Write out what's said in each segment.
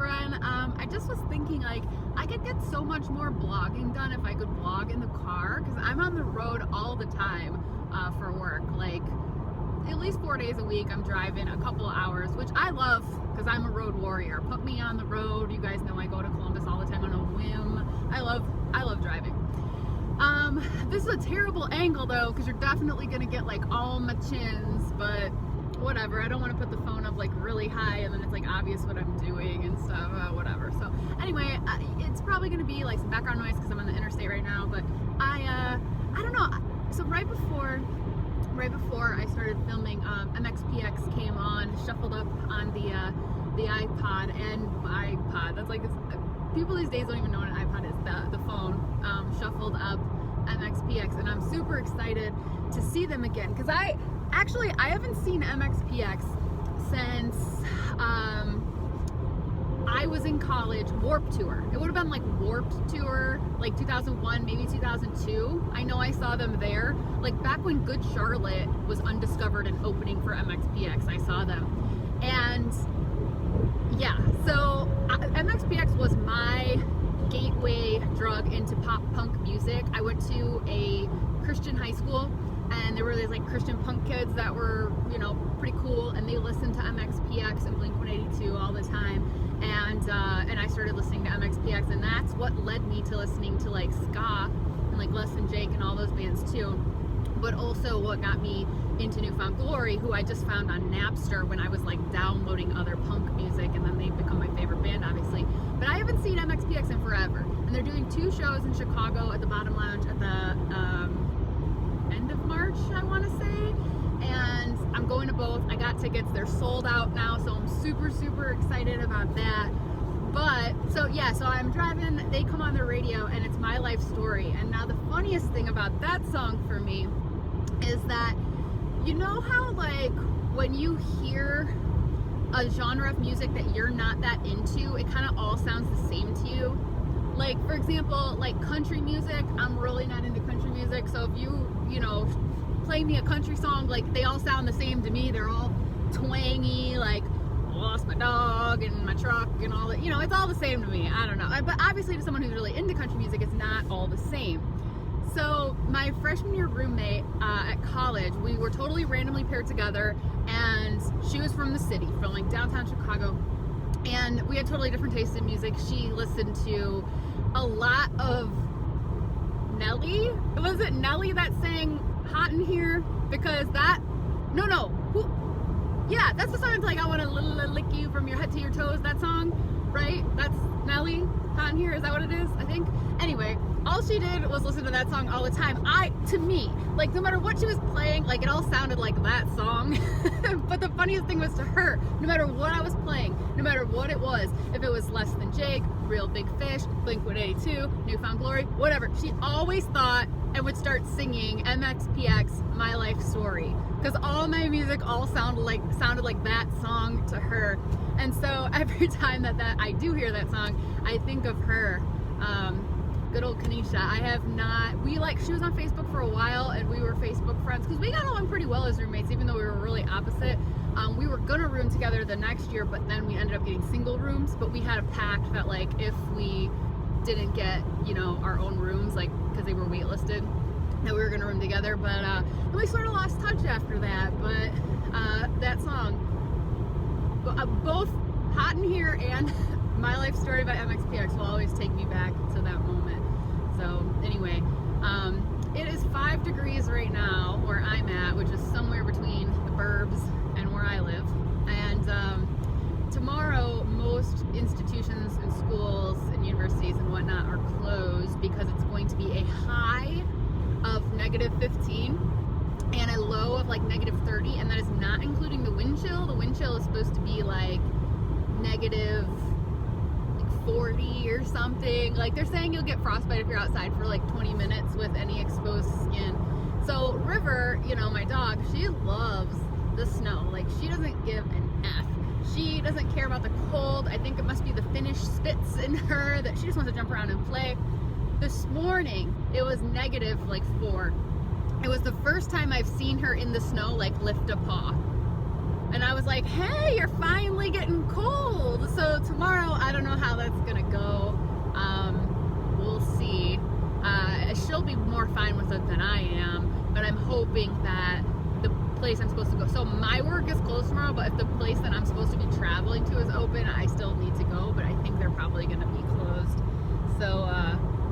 Bren. I just was thinking, like, I could get so much more blogging done if I could blog in the car, because I'm on the road all the time for work. Like, at least 4 days a week, I'm driving a couple of hours, which I love, because I'm a road warrior. Put me on the road. You guys know I go to Columbus all the time on a whim. I love driving. This is a terrible angle, though, because you're definitely going to get, like, all my chins, but whatever. I don't want to put the phone up like really high and then it's like obvious what I'm doing and stuff, whatever. So anyway, it's probably going to be like some background noise because I'm on the interstate right now, but I don't know. So right before I started filming, MXPX came on, shuffled up on the iPod, and iPod, that's like, people these days don't even know what an iPod is, the phone, shuffled up MXPX, and I'm super excited to see them again, because I haven't seen MXPX since I was in college. Warped Tour. It would have been like Warped Tour, like 2001, maybe 2002. I know I saw them there. Like back when Good Charlotte was undiscovered and opening for MXPX, I saw them. And yeah, so MXPX was my gateway drug into pop punk music. I went to a Christian high school, and there were these like Christian punk kids that were, you know, pretty cool, and they listened to MXPX and Blink-182 all the time, and I started listening to MXPX, and that's what led me to listening to like ska and like Less Than Jake and all those bands too, but also what got me into New Found Glory, who I just found on Napster when I was like downloading other punk music, and then they've become my favorite band, obviously. But I haven't seen MXPX in forever, and they're doing 2 shows in Chicago at the Bottom Lounge at the end of March, I want to say, and I'm going to both. I got tickets. They're sold out now, so I'm super excited about that. But so yeah, so I'm driving, they come on the radio, and it's My Life Story. And now the funniest thing about that song for me is that, you know how like when you hear a genre of music that you're not that into, it kind of all sounds the same to you? Like, for example, like country music, I'm really not into country music, so if you know, play me a country song, like, they all sound the same to me. They're all twangy, like, lost my dog and my truck and all that, you know, it's all the same to me. I don't know. But obviously to someone who's really into country music, it's not all the same. So my freshman year roommate at college, we were totally randomly paired together, and she was from the city, from like downtown Chicago, and we had totally different tastes in music. She listened to a lot of Nelly. Was it Nelly that sang Hot in Here? Because yeah, that's the song. It's like, I want to lick you from your head to your toes, that song, right? That's Nelly, Hot in Here. Is that what it is? I think. Anyway, all she did was listen to that song all the time. To me, like, no matter what she was playing, like, it all sounded like that song. But the funniest thing was, to her, no matter what I was playing, no matter what it was, if it was Less Than Jake, Real Big Fish, Blink-182, New Found Glory, whatever, she always thought and would start singing MXPX, My Life Story, because all my music all sounded like that song to her. And so every time that I do hear that song, I think of her. Good old Kanisha. She was on Facebook for a while, and we were Facebook friends because we got along pretty well as roommates, even though we were really opposite. We were gonna room together the next year, but then we ended up getting single rooms. But we had a pact that, like, if we didn't get, you know, our own rooms, like, because they were waitlisted, that we were gonna room together. But and we sort of lost touch after that. But that song, both Hot in Here and My Life Story by MXPX, will always take me back to that moment. So anyway, it is 5 degrees right now where I'm at, which is somewhere between the burbs and where I live. And tomorrow, most institutions and schools and universities and whatnot are closed because it's going to be a high of -15 and a low of like -30, and that is not including the wind chill. The wind chill is supposed to be like -40 or something. Like, they're saying you'll get frostbite if you're outside for like 20 minutes with any exposed skin. So River, you know, my dog, she loves the snow. Like, she doesn't give an F. She doesn't care about the cold. I think it must be the Finnish spitz in her that she just wants to jump around and play. This morning, it was -4. It was the first time I've seen her in the snow, like, lift a paw. And I was like, hey, you're finally getting cold. So tomorrow, I don't exhausted than I am, but I'm hoping that the place I'm supposed to go, so my work is closed tomorrow, but if the place that I'm supposed to be traveling to is open, I still need to go, but I think they're probably going to be closed. So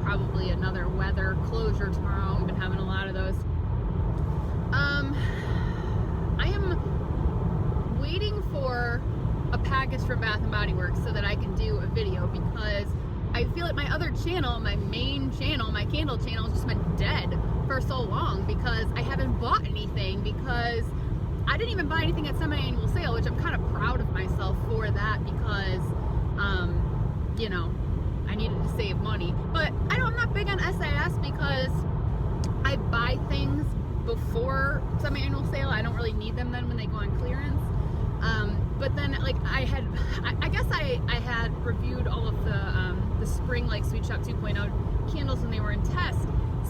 probably another weather closure tomorrow. We've been having a lot of those. I am waiting for a package from Bath and Body Works so that I can do a video, because I feel like my other channel, my main channel, my candle channel, has just been dead for so long because I haven't bought anything, because I didn't even buy anything at semi-annual sale, which I'm kind of proud of myself for that, because you know, I needed to save money. But I'm not big on SAS because I buy things before semi-annual sale. I don't really need them then when they go on clearance. But then, like, I guess I had reviewed all of the spring, like, Sweet Shop 2.0 candles when they were in test.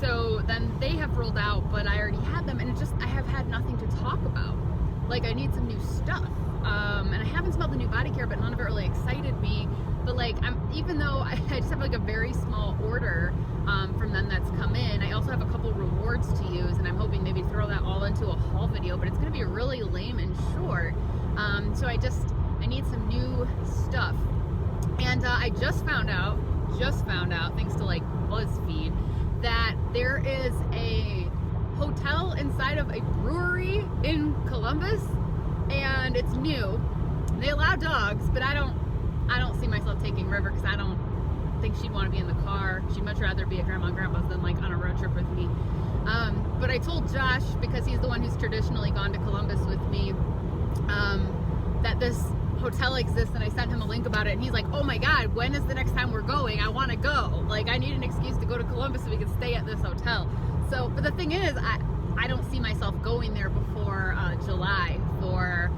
So then they have rolled out, but I already had them, and I have had nothing to talk about. Like, I need some new stuff. And I haven't smelled the new body care, but none of it really excited me. But, like, even though I just have, like, a very small order from them that's come in, I also have a couple rewards to use, and I'm hoping maybe throw that all into a haul video, but it's going to be really lame and short. So I need some new stuff. And I just found out, thanks to, like, BuzzFeed, that there is a hotel inside of a brewery in Columbus, and it's new. They allow dogs, but I don't see myself taking River, because I don't think she'd want to be in the car. She'd much rather be at Grandma and Grandpa's than, like, on a road trip with me. But I told Josh, because he's the one who's traditionally gone to Columbus with me, that this hotel exists, and I sent him a link about it, and he's like, oh my god, when is the next time we're going? I want to go. Like, I need an excuse to go to Columbus so we can stay at this hotel. So, but the thing is, I don't see myself going there before July for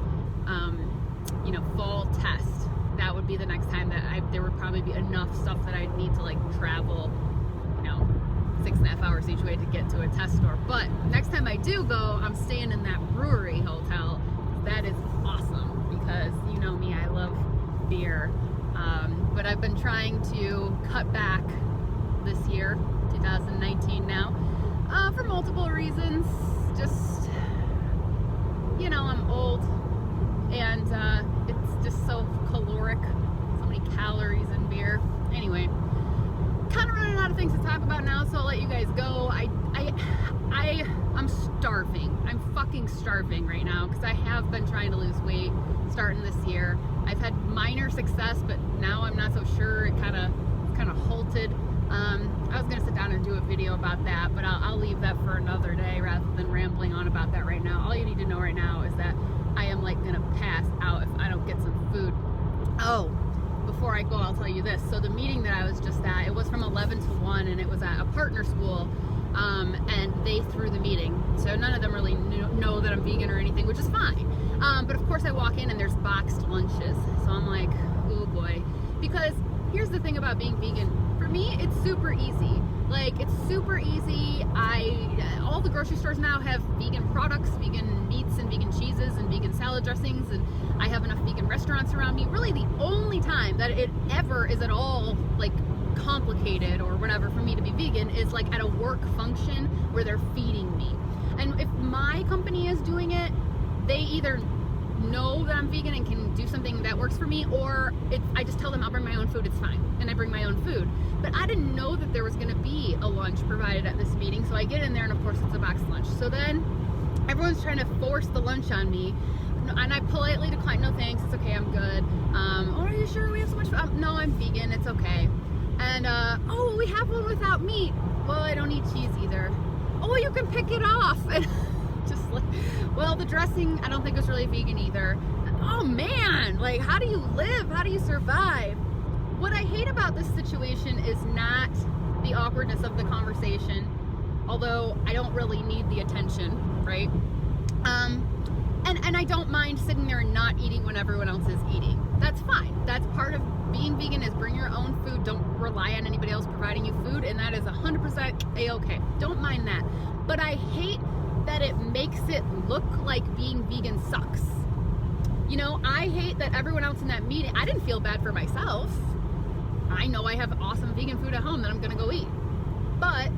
you know, fall test. That would be the next time that there would probably be enough stuff that I'd need to, like, travel, you know, 6.5 hours each way to get to a test store. But next time I do go, I'm staying in that brewery hotel. That is awesome, because you know me, I love beer. But I've been trying to cut back this year, 2019 now, for multiple reasons. Just, you know, I'm old, and it's just so caloric, so many calories in beer. Anyway, kind of running out of things to talk about now, so I'll let you guys go. I'm starving. I'm fucking starving right now, because I have been trying to lose weight starting this year. I've had minor success, but now I'm not so sure. It kind of halted. I was gonna sit down and do a video about that, but I'll leave that for another day rather than rambling on about that right now. All you need to know right now is that I am, like, gonna pass out if I don't get some food. Oh, before I go, I'll tell you this. So the meeting that I was just at, it was from 11 to 1, and it was at a partner school, and they threw the meeting. So none of them really know that I'm vegan or anything, which is fine. But of course I walk in and there's boxed lunches. So I'm like, oh boy. Because here's the thing about being vegan. For me, it's super easy. Like, it's super easy. All the grocery stores now have vegan products, vegan meats and vegan cheeses and vegan salad dressings, and I have enough vegan restaurants around me. Really, the only time that it ever is at all, like, complicated or whatever for me to be vegan is, like, at a work function where they're feeding me. And if my company is doing it, they either know that I'm vegan and can do something that works for me, or I just tell them I'll bring my own food, it's fine, and I bring my own food. But I didn't know that there was going to be a lunch provided at this meeting, so I get in there, and of course it's a boxed lunch. So then everyone's trying to force the lunch on me, and I politely decline. No thanks, it's okay, I'm good. Oh, are you sure we have so much food? No, I'm vegan, it's okay. And oh, we have one without meat. Well, I don't eat cheese either. Oh, you can pick it off. And just like, well, the dressing I don't think is really vegan either. Oh man, like, how do you live? How do you survive? What I hate about this situation is not the awkwardness of the conversation, although I don't really need the attention, right? And I don't mind sitting there and not eating when everyone else is eating. That's fine. That's part of being vegan, is bring your own food. Don't rely on anybody else providing you food, and that is 100% a-okay. Don't mind that. But I hate that it makes it look like being vegan sucks. You know, I hate that everyone else in that meeting, I didn't feel bad for myself. I know I have awesome vegan food at home that I'm gonna go eat. But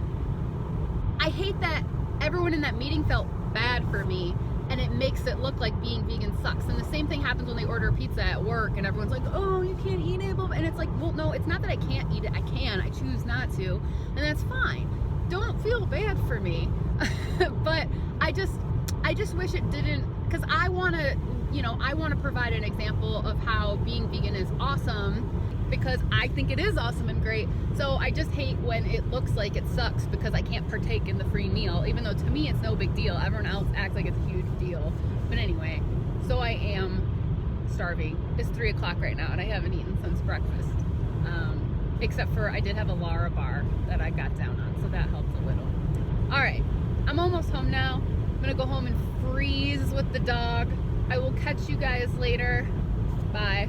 I hate that everyone in that meeting felt bad for me, and it makes it look like being vegan sucks. And the same thing happens when they order pizza at work and everyone's like, oh, you can't eat it. And it's like, well, no, it's not that I can't eat it. I can. I choose not to. And that's fine. Don't feel bad for me. But I just wish it didn't, because I want to provide an example of how being vegan is awesome, because I think it is awesome and great. So I just hate when it looks like it sucks because I can't partake in the free meal, even though to me it's no big deal. Everyone else acts like it's a huge deal. But anyway, so I am starving. It's 3 o'clock right now and I haven't eaten since breakfast. Except for I did have a Lara bar that I got down on, so that helped a little. All right, I'm almost home now. I'm gonna go home and freeze with the dog. I will catch you guys later. Bye.